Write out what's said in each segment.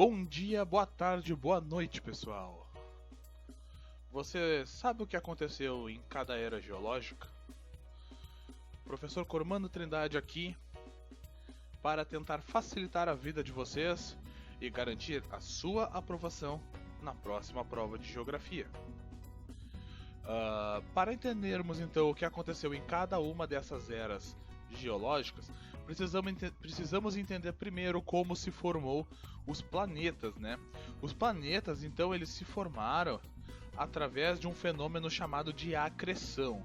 Bom dia, boa tarde, boa noite, pessoal. Você sabe o que aconteceu em cada era geológica? Professor Cormando Trindade aqui para tentar facilitar a vida de vocês e garantir a sua aprovação na próxima prova de geografia. Para entendermos então o que aconteceu em cada uma dessas eras geológicas, precisamos entender primeiro como se formou os planetas, né? Os planetas, então, eles se formaram através de um fenômeno chamado de acreção,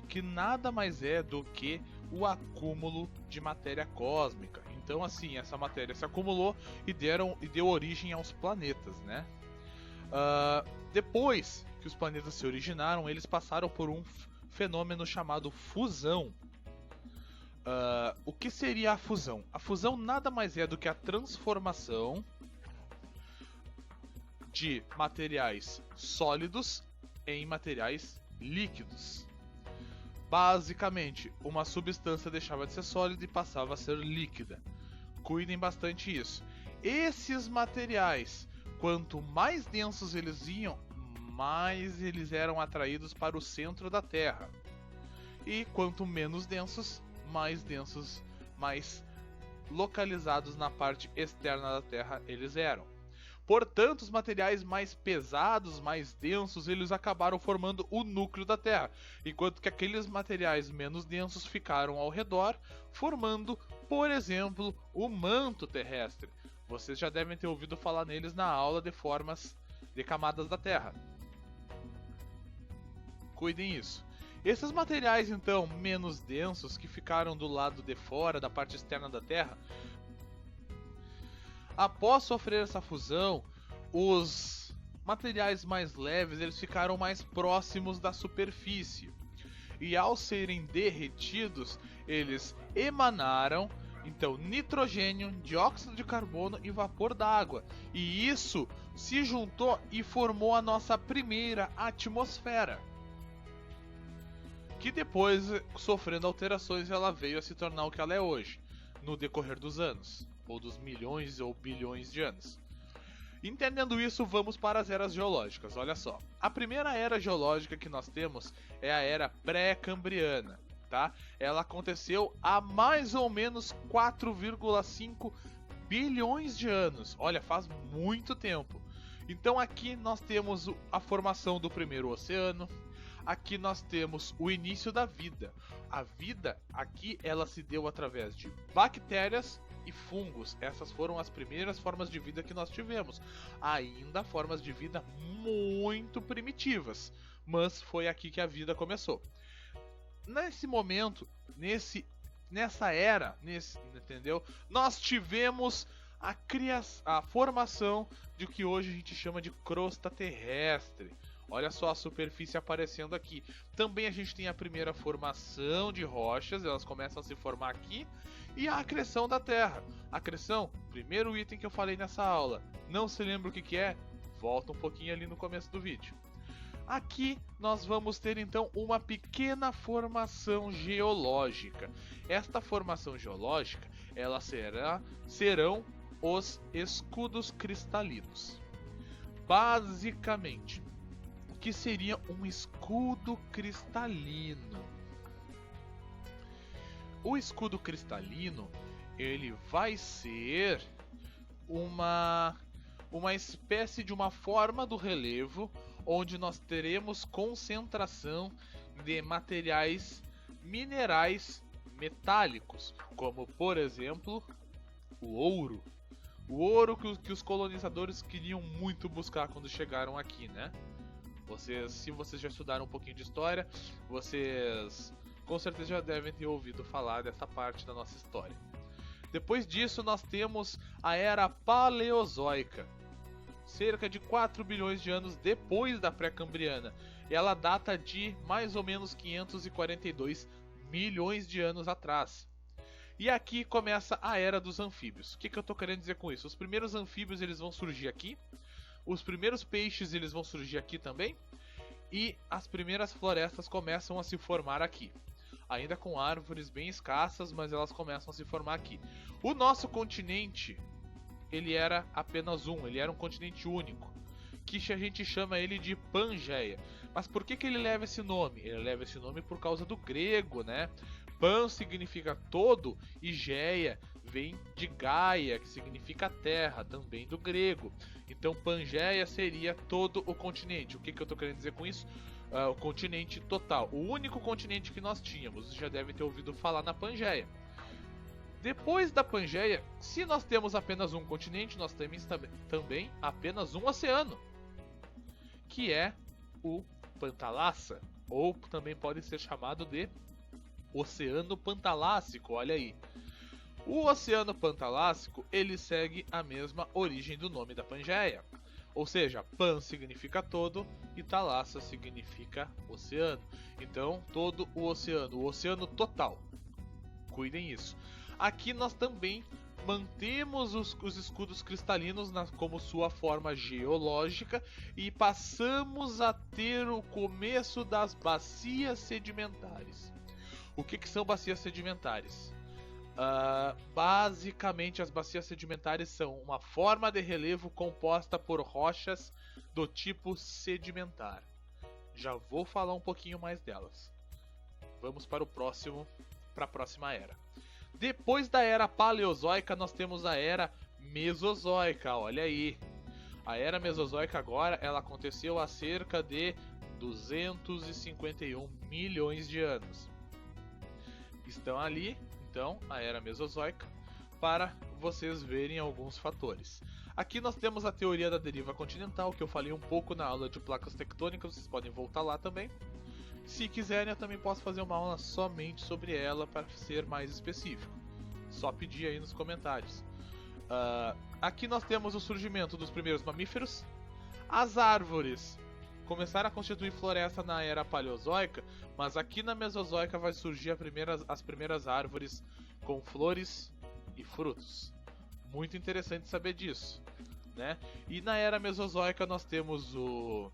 que nada mais é do que o acúmulo de matéria cósmica. Então, assim, essa matéria se acumulou e deu origem aos planetas, né? Depois que os planetas se originaram, eles passaram por um fenômeno chamado fusão. O que seria a fusão? A fusão nada mais é do que a transformação de materiais sólidos em materiais líquidos. Basicamente, uma substância deixava de ser sólida e passava a ser líquida. Cuidem bastante isso. Esses materiais, quanto mais densos eles iam, mais eles eram atraídos para o centro da Terra. E quanto menos densos, mais localizados na parte externa da Terra eles eram. Portanto, os materiais mais pesados, mais densos, eles acabaram formando o núcleo da Terra, enquanto que aqueles materiais menos densos ficaram ao redor, formando, por exemplo, o manto terrestre. Vocês já devem ter ouvido falar neles na aula de formas de camadas da Terra. Cuidem isso. Esses materiais, então, menos densos, que ficaram do lado de fora, da parte externa da Terra, após sofrer essa fusão, os materiais mais leves eles ficaram mais próximos da superfície. E ao serem derretidos, eles emanaram, então, nitrogênio, dióxido de carbono e vapor d'água. E isso se juntou e formou a nossa primeira atmosfera, que depois, sofrendo alterações, ela veio a se tornar o que ela é hoje, no decorrer dos anos, ou dos milhões ou bilhões de anos. Entendendo isso, vamos para as eras geológicas. Olha só, a primeira era geológica que nós temos é a era pré-cambriana, tá? Ela aconteceu há mais ou menos 4,5 bilhões de anos. Olha, faz muito tempo. Então aqui nós temos a formação do primeiro oceano. Aqui nós temos o início da vida. A vida aqui ela se deu através de bactérias e fungos. Essas foram as primeiras formas de vida que nós tivemos. Ainda formas de vida muito primitivas, mas foi aqui que a vida começou. Nesse momento, nessa era, entendeu? Nós tivemos a formação de que hoje a gente chama de crosta terrestre. Olha só a superfície aparecendo aqui. Também a gente tem a primeira formação de rochas, elas começam a se formar aqui. E a acreção da Terra. Acreção, primeiro item que eu falei nessa aula. Não se lembra o que é? Volta um pouquinho ali no começo do vídeo. Aqui nós vamos ter então uma pequena formação geológica. Esta formação geológica, serão os escudos cristalinos. Basicamente, que seria um escudo cristalino. O escudo cristalino, ele vai ser uma espécie de uma forma do relevo onde nós teremos concentração de materiais minerais metálicos, como por exemplo o ouro. O ouro que os colonizadores queriam muito buscar quando chegaram aqui, né? Se vocês já estudaram um pouquinho de história, vocês com certeza já devem ter ouvido falar dessa parte da nossa história. Depois disso, nós temos a Era Paleozoica, cerca de 4 bilhões de anos depois da Pré-Cambriana. Ela data de mais ou menos 542 milhões de anos atrás. E aqui começa a Era dos Anfíbios. O que eu estou querendo dizer com isso? Os primeiros anfíbios eles vão surgir aqui. Os primeiros peixes eles vão surgir aqui também. E as primeiras florestas começam a se formar aqui. Ainda com árvores bem escassas, mas elas começam a se formar aqui. O nosso continente ele era apenas um, ele era um continente único, que a gente chama ele de Pangeia. Mas por que ele leva esse nome? Ele leva esse nome por causa do grego, né? Pan significa todo e Geia vem de Gaia, que significa terra, também do grego. Então Pangeia seria todo o continente. O que eu estou querendo dizer com isso? O continente total. O único continente que nós tínhamos. Você já deve ter ouvido falar na Pangeia. Depois da Pangeia, se nós temos apenas um continente, nós temos também apenas um oceano, que é o Pantalassa, ou também pode ser chamado de Oceano Pantalássico. Olha aí. O Oceano Pantalássico, ele segue a mesma origem do nome da Pangeia. Ou seja, Pan significa todo e Talassa significa oceano. Então, todo o oceano total. Cuidem isso. Aqui nós também mantemos os escudos cristalinos como sua forma geológica e passamos a ter o começo das bacias sedimentares. O que são bacias sedimentares? Basicamente, as bacias sedimentares são uma forma de relevo composta por rochas do tipo sedimentar. Já vou falar um pouquinho mais delas. Vamos para a próxima era. Depois da era paleozoica, nós temos a era mesozoica. Olha aí. A era mesozoica agora, ela aconteceu há cerca de 251 milhões de anos. Estão ali, então, a era mesozoica, para vocês verem alguns fatores. Aqui nós temos a teoria da deriva continental, que eu falei um pouco na aula de placas tectônicas, vocês podem voltar lá também. Se quiserem, eu também posso fazer uma aula somente sobre ela para ser mais específico. Só pedir aí nos comentários. Aqui nós temos o surgimento dos primeiros mamíferos. As árvores começaram a constituir floresta na era paleozoica, mas aqui na mesozoica vai surgir as primeiras árvores com flores e frutos. Muito interessante saber disso, né? E na era mesozoica nós temos o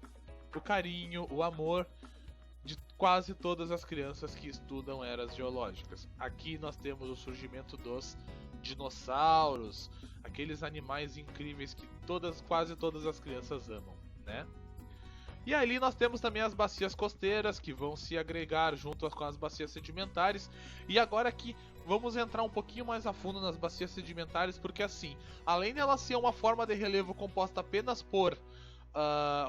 carinho, o amor de quase todas as crianças que estudam eras geológicas. Aqui nós temos o surgimento dos dinossauros, aqueles animais incríveis que quase todas as crianças amam, né? E ali nós temos também as bacias costeiras, que vão se agregar junto com as bacias sedimentares. E agora aqui vamos entrar um pouquinho mais a fundo nas bacias sedimentares, porque assim, além de ela ser uma forma de relevo composta apenas por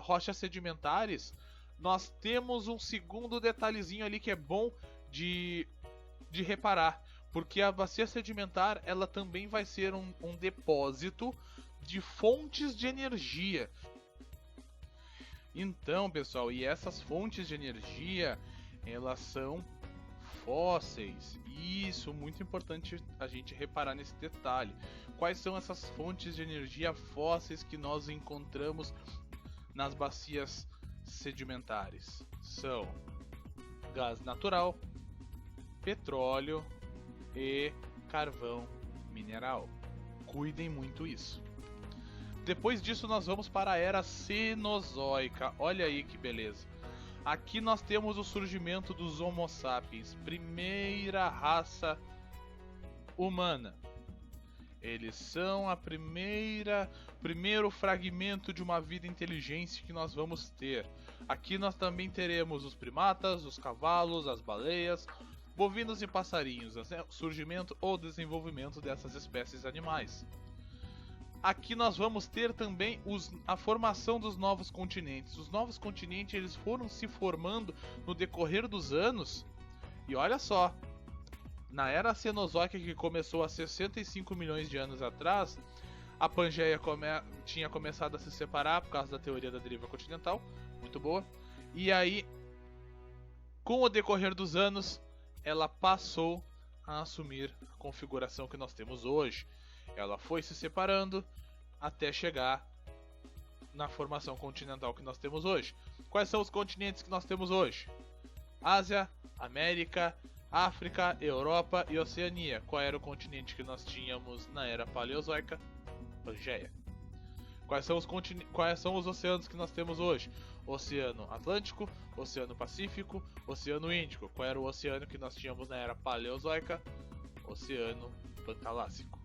rochas sedimentares, nós temos um segundo detalhezinho ali que é bom de reparar, porque a bacia sedimentar ela também vai ser um depósito de fontes de energia. Então, pessoal, e essas fontes de energia, elas são fósseis. Isso, muito importante a gente reparar nesse detalhe. Quais são essas fontes de energia fósseis que nós encontramos nas bacias sedimentares? São gás natural, petróleo e carvão mineral. Cuidem muito isso. Depois disso nós vamos para a era Cenozoica. Olha aí que beleza. Aqui nós temos o surgimento dos Homo sapiens, primeira raça humana. Eles são primeiro fragmento de uma vida inteligente que nós vamos ter. Aqui nós também teremos os primatas, os cavalos, as baleias, bovinos e passarinhos, surgimento ou desenvolvimento dessas espécies animais. Aqui nós vamos ter também a formação dos novos continentes. Os novos continentes eles foram se formando no decorrer dos anos. E olha só, na era Cenozoica, que começou há 65 milhões de anos atrás, a Pangeia tinha começado a se separar por causa da teoria da deriva continental. Muito boa. E aí, com o decorrer dos anos, ela passou a assumir a configuração que nós temos hoje. Ela foi se separando até chegar na formação continental que nós temos hoje. Quais são os continentes que nós temos hoje? Ásia, América, África, Europa e Oceania. Qual era o continente que nós tínhamos na era paleozoica? Pangeia. Quais são os oceanos que nós temos hoje? Oceano Atlântico, Oceano Pacífico, Oceano Índico. Qual era o oceano que nós tínhamos na era paleozoica? Oceano Pantalássico.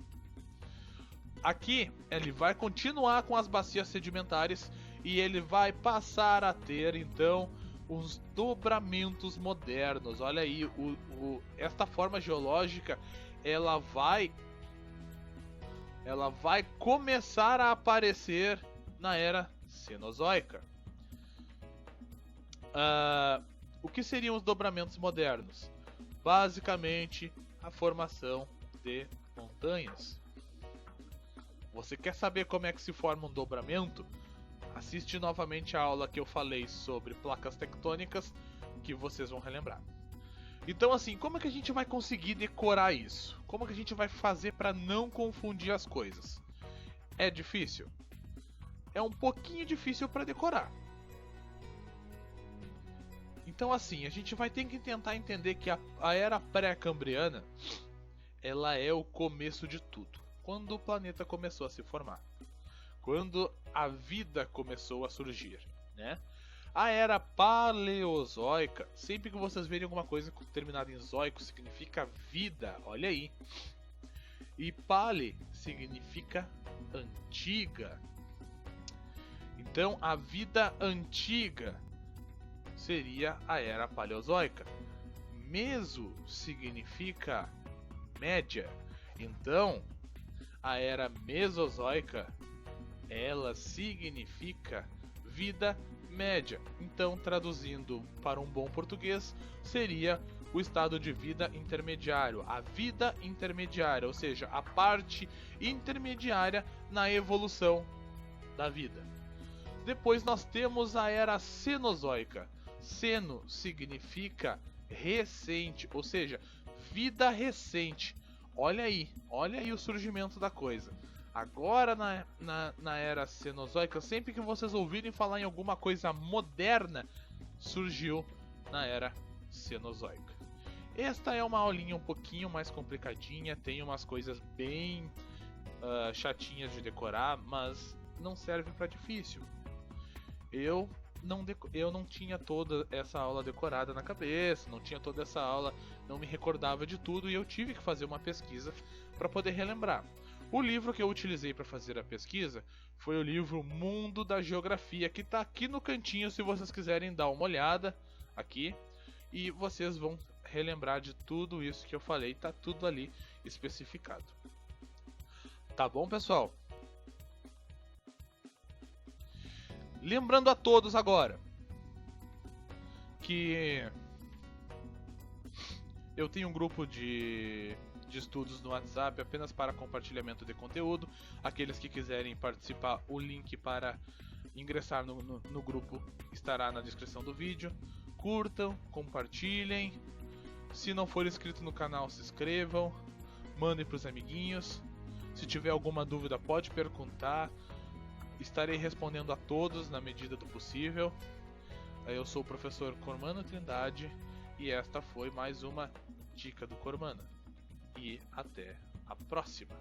Aqui ele vai continuar com as bacias sedimentares e ele vai passar a ter então os dobramentos modernos. Olha aí, esta forma geológica ela vai começar a aparecer na era Cenozoica. O que seriam os dobramentos modernos? Basicamente, a formação de montanhas. Você quer saber como é que se forma um dobramento? Assiste novamente a aula que eu falei sobre placas tectônicas, que vocês vão relembrar. Então assim, como é que a gente vai conseguir decorar isso? Como é que a gente vai fazer para não confundir as coisas? É difícil? É um pouquinho difícil para decorar. Então assim, a gente vai ter que tentar entender que a era pré-cambriana ela é o começo de tudo. Quando o planeta começou a se formar. Quando a vida começou a surgir, né? A era paleozoica, sempre que vocês verem alguma coisa terminada em zoico, significa vida, olha aí. E pale significa antiga. Então a vida antiga seria a era paleozoica. Meso significa média. Então a era mesozoica ela significa vida média. Então, traduzindo para um bom português, seria o estado de vida intermediário, a vida intermediária, ou seja, a parte intermediária na evolução da vida. Depois nós temos a era Cenozoica. Ceno significa recente, ou seja, vida recente. Olha aí o surgimento da coisa. Agora na era Cenozoica, sempre que vocês ouvirem falar em alguma coisa moderna, surgiu na era Cenozoica. Esta é uma aulinha um pouquinho mais complicadinha, tem umas coisas bem chatinhas de decorar, mas não serve para difícil. Eu não tinha toda essa aula decorada na cabeça, não tinha toda essa aula, não me recordava de tudo e eu tive que fazer uma pesquisa para poder relembrar. O livro que eu utilizei para fazer a pesquisa foi o livro Mundo da Geografia, que está aqui no cantinho se vocês quiserem dar uma olhada aqui. E vocês vão relembrar de tudo isso que eu falei, está tudo ali especificado. Tá bom, pessoal? Lembrando a todos agora que eu tenho um grupo de estudos no WhatsApp apenas para compartilhamento de conteúdo. Aqueles que quiserem participar, o link para ingressar no grupo estará na descrição do vídeo. Curtam, compartilhem. Se não for inscrito no canal, se inscrevam. Mandem para os amiguinhos. Se tiver alguma dúvida, pode perguntar. Estarei respondendo a todos na medida do possível. Eu sou o professor Cormano Trindade e esta foi mais uma Dica do Cormano. E até a próxima!